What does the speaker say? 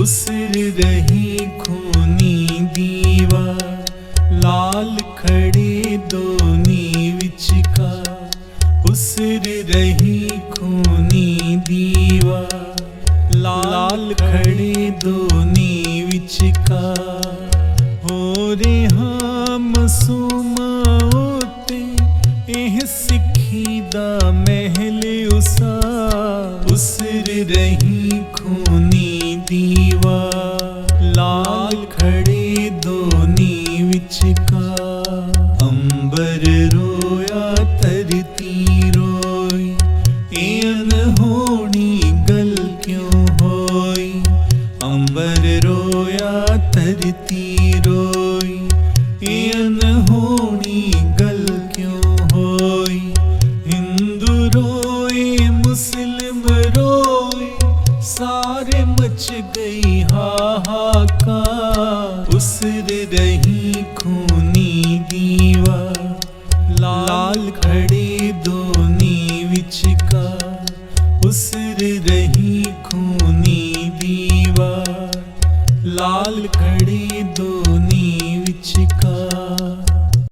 उसर रही खूनी दीवार, लाल खड़े दोनी विचकार। उसर रही खूनी दीवार, लाल खड़े दोनी विचकार। हो रिहा मासूमा उत्ते एह सिक्खी दा महल उसार। उसर रही खूनी दीवार, लाल खड़े दोनी विचकार। अंबर रोया धरती रोई, ए अनहोनी गल क्यों होई। अंबर रोया धरती रोई, ए अनहोनी गल क्यों होई। हिंदू रोए मुस्लिम रोए, सारे मच गई हाहाकार। उसर रही खूनी दीवार, लाल खड़े दोनी विचकार। उसर रही खूनी दीवार, लाल खड़े दोनी विचकार।